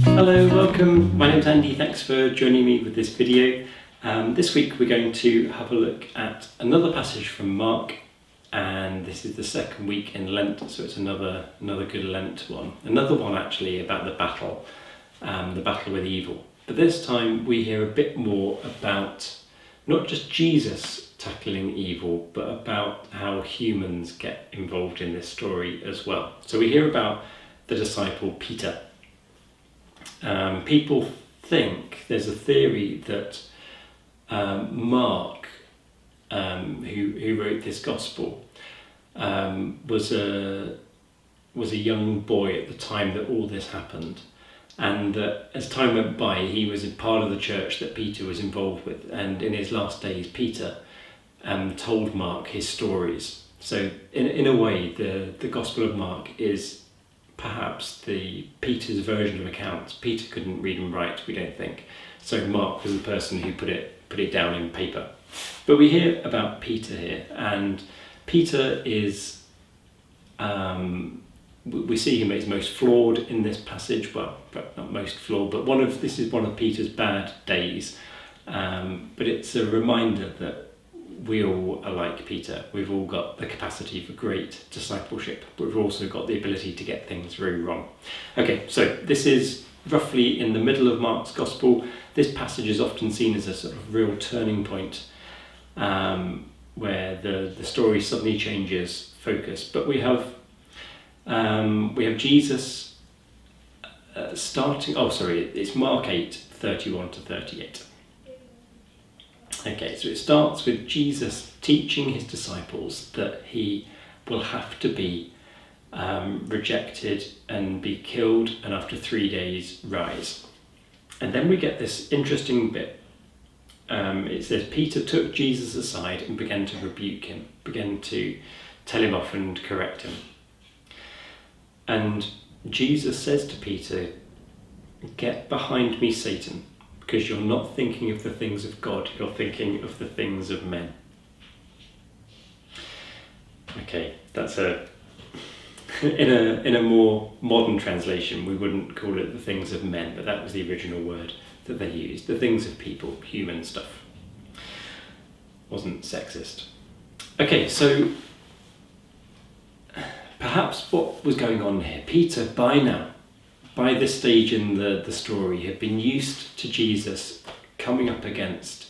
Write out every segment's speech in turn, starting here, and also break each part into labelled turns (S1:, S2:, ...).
S1: Hello, welcome. My name's Andy. Thanks for joining me with this video. This week we're going to have a look at another passage from Mark, and this is the second week in Lent, so it's another good Lent one. Another one actually about the battle with evil. But this time we hear a bit more about not just Jesus tackling evil, but about how humans get involved in this story as well. So we hear about the disciple Peter. People think, there's a theory that Mark, who wrote this gospel, was a young boy at the time that all this happened, and that as time went by he was a part of the church that Peter was involved with, and in his last days Peter told Mark his stories. So in a way the Gospel of Mark is perhaps Peter's version of accounts. Peter couldn't read and write, we don't think, so Mark was the person who put it down in paper. But we hear about Peter here, and Peter is we see him as most flawed in this passage. Well, not most flawed, but this is one of Peter's bad days, but it's a reminder that we all are like Peter. We've all got the capacity for great discipleship, but we've also got the ability to get things very wrong. Okay, so this is roughly in the middle of Mark's Gospel. This passage is often seen as a sort of real turning point, where the story suddenly changes focus. But we have Jesus starting. Oh, sorry, it's Mark 8:31 to 38. Okay, so it starts with Jesus teaching his disciples that he will have to be rejected and be killed, and after 3 days rise. And then we get this interesting bit. It says, Peter took Jesus aside and began to rebuke him, began to tell him off and correct him. And Jesus says to Peter, "Get behind me, Satan, because you're not thinking of the things of God, you're thinking of the things of men." Okay, that's in a more modern translation we wouldn't call it the things of men, but that was the original word that they used. The things of people, human stuff. Wasn't sexist. Okay, so perhaps what was going on here, Peter by this stage in the story, had been used to Jesus coming up against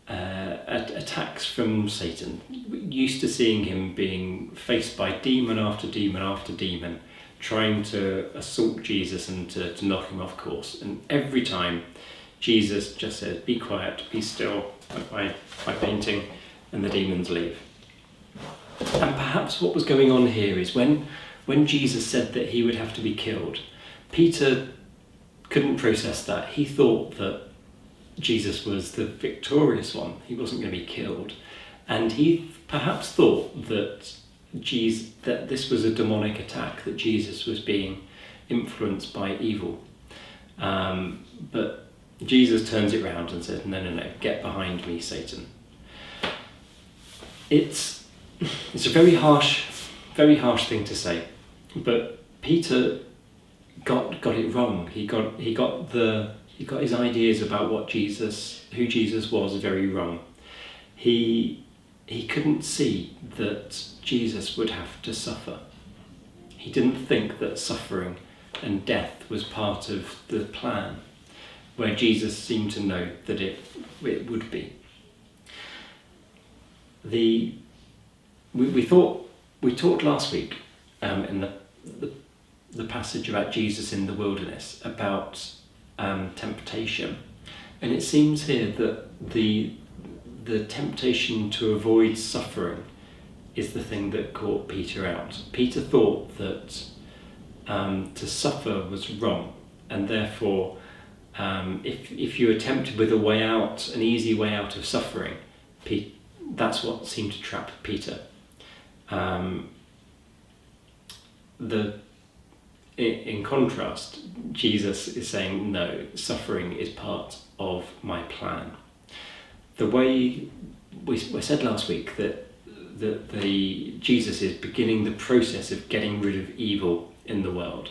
S1: attacks from Satan, used to seeing him being faced by demon after demon after demon, trying to assault Jesus and to knock him off course. And every time Jesus just says, "Be quiet, be still," like my painting, and the demons leave. And perhaps what was going on here is when Jesus said that he would have to be killed, Peter couldn't process that. He thought that Jesus was the victorious one. He wasn't going to be killed. And he perhaps thought that this was a demonic attack, that Jesus was being influenced by evil. But Jesus turns it around and says, no, get behind me, Satan. It's a very harsh thing to say, but Peter got it wrong. He got his ideas about who Jesus was very wrong. He couldn't see that Jesus would have to suffer. He didn't think that suffering and death was part of the plan, where Jesus seemed to know that it would be. We talked last week in the passage about Jesus in the wilderness about temptation, and it seems here that the temptation to avoid suffering is the thing that caught Peter out. Peter thought that to suffer was wrong, and therefore if you were tempted with an easy way out of suffering, that's what seemed to trap Peter. In contrast, Jesus is saying, no, suffering is part of my plan. The way we said last week that that Jesus is beginning the process of getting rid of evil in the world,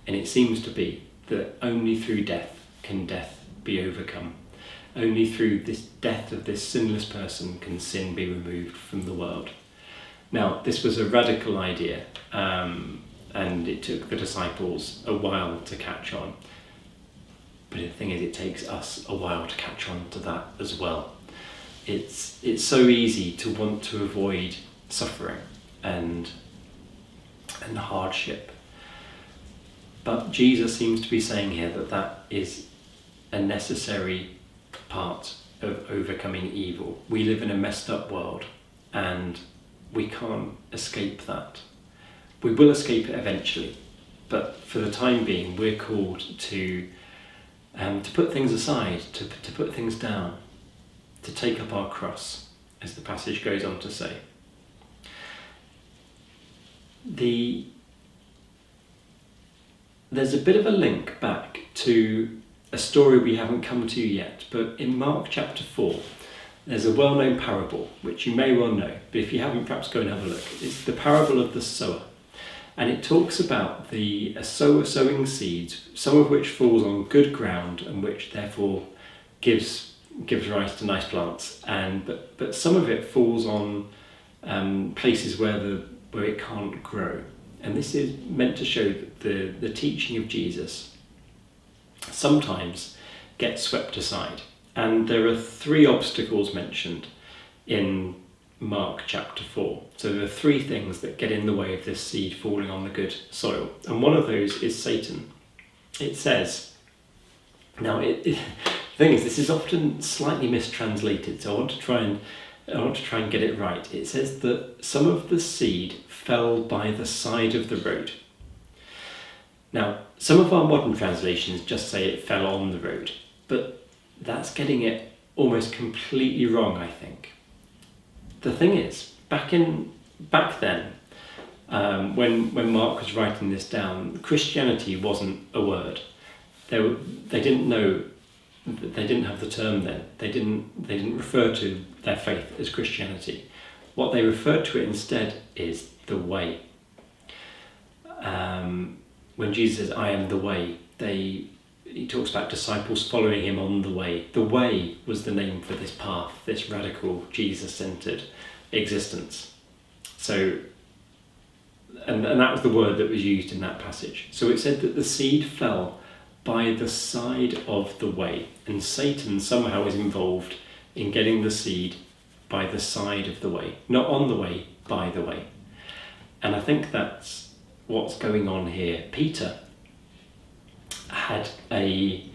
S1: and it seems to be that only through death can death be overcome. Only through this death of this sinless person can sin be removed from the world. Now, this was a radical idea, and it took the disciples a while to catch on. But the thing is, it takes us a while to catch on to that as well. It's so easy to want to avoid suffering and hardship. But Jesus seems to be saying here that that is a necessary part of overcoming evil. We live in a messed up world, and we can't escape that. We will escape it eventually, but for the time being, we're called to put things aside, to put things down, to take up our cross, as the passage goes on to say. There's a bit of a link back to a story we haven't come to yet, but in Mark chapter 4, there's a well-known parable, which you may well know, but if you haven't, perhaps go and have a look. It's the parable of the sower. And it talks about a sower sowing seeds, some of which falls on good ground and which therefore gives rise to nice plants, but some of it falls on places where it can't grow. And this is meant to show that the teaching of Jesus sometimes gets swept aside. And there are 3 obstacles mentioned in Mark chapter 4. So there are 3 things that get in the way of this seed falling on the good soil. And one of those is Satan. It says, now the thing is, this is often slightly mistranslated, so I want to try and get it right. It says that some of the seed fell by the side of the road. Now, some of our modern translations just say it fell on the road, but that's getting it almost completely wrong, I think. The thing is, back then, when Mark was writing this down, Christianity wasn't a word. They didn't know. They didn't have the term then. They didn't refer to their faith as Christianity. What they referred to it instead is the way. When Jesus says, "I am the way," he talks about disciples following him on the way. The way was the name for this path, this radical Jesus-centered existence. So, and that was the word that was used in that passage. So it said that the seed fell by the side of the way, and Satan somehow is involved in getting the seed by the side of the way, not on the way, by the way. And I think that's what's going on here. Peter had an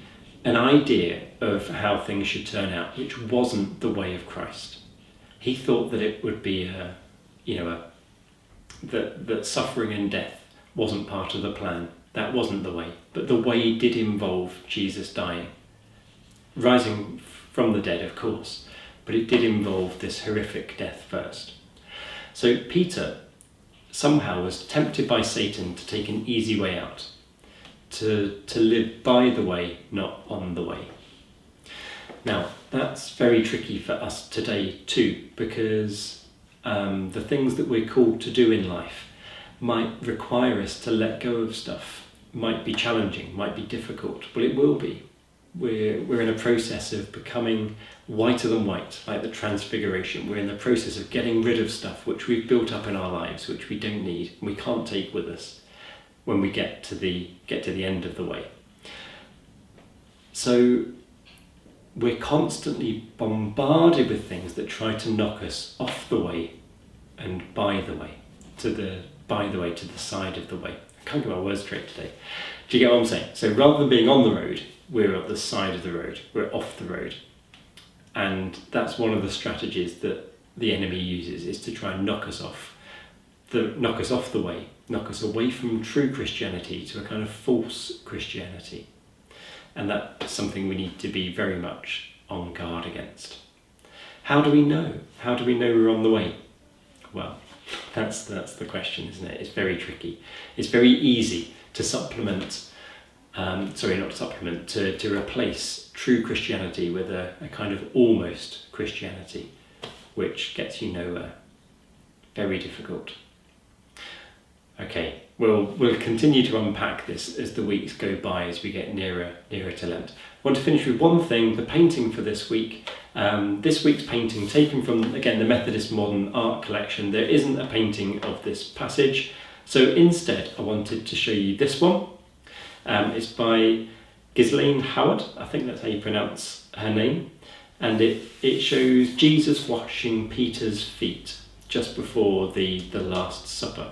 S1: idea of how things should turn out, which wasn't the way of Christ. He thought that it would be that suffering and death wasn't part of the plan. That wasn't the way. But the way did involve Jesus dying, rising from the dead, of course, but it did involve this horrific death first. So Peter somehow was tempted by Satan to take an easy way out, to live by the way, not on the way. Now, that's very tricky for us today too, because the things that we're called to do in life might require us to let go of stuff, might be challenging, might be difficult. Well, it will be. We're in a process of becoming whiter than white, like the transfiguration. We're in the process of getting rid of stuff which we've built up in our lives, which we don't need, and we can't take with us when we get to the end of the way. So we're constantly bombarded with things that try to knock us off the way and by the way, to the side of the way. I can't get my words straight today. Do you get what I'm saying? So rather than being on the road, we're at the side of the road, we're off the road. And that's one of the strategies that the enemy uses, is to try and knock us off the way, knock us away from true Christianity to a kind of false Christianity. And that's something we need to be very much on guard against. How do we know? How do we know we're on the way? Well, that's the question, isn't it? It's very tricky. It's very easy to to replace true Christianity with a kind of almost Christianity, which gets you nowhere. very difficult. Okay, we'll continue to unpack this as the weeks go by, as we get nearer to Lent. I want to finish with one thing, the painting for this week. This week's painting, taken from, again, the Methodist Modern Art Collection. There isn't a painting of this passage, so instead I wanted to show you this one. It's by Ghislaine Howard, I think that's how you pronounce her name, and it shows Jesus washing Peter's feet just before the Last Supper.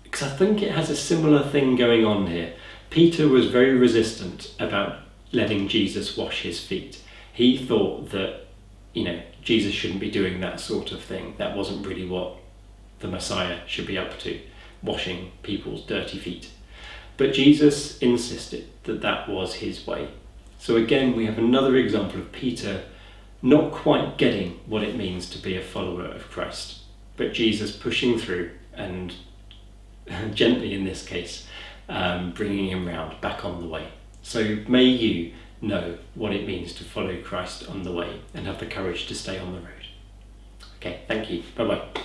S1: Because I think it has a similar thing going on here. Peter was very resistant about letting Jesus wash his feet. He thought that, Jesus shouldn't be doing that sort of thing. That wasn't really what the Messiah should be up to, washing people's dirty feet. But Jesus insisted that that was his way. So again, we have another example of Peter not quite getting what it means to be a follower of Christ, but Jesus pushing through and gently, in this case, bringing him round back on the way. So may you know what it means to follow Christ on the way and have the courage to stay on the road. Okay, thank you. Bye-bye.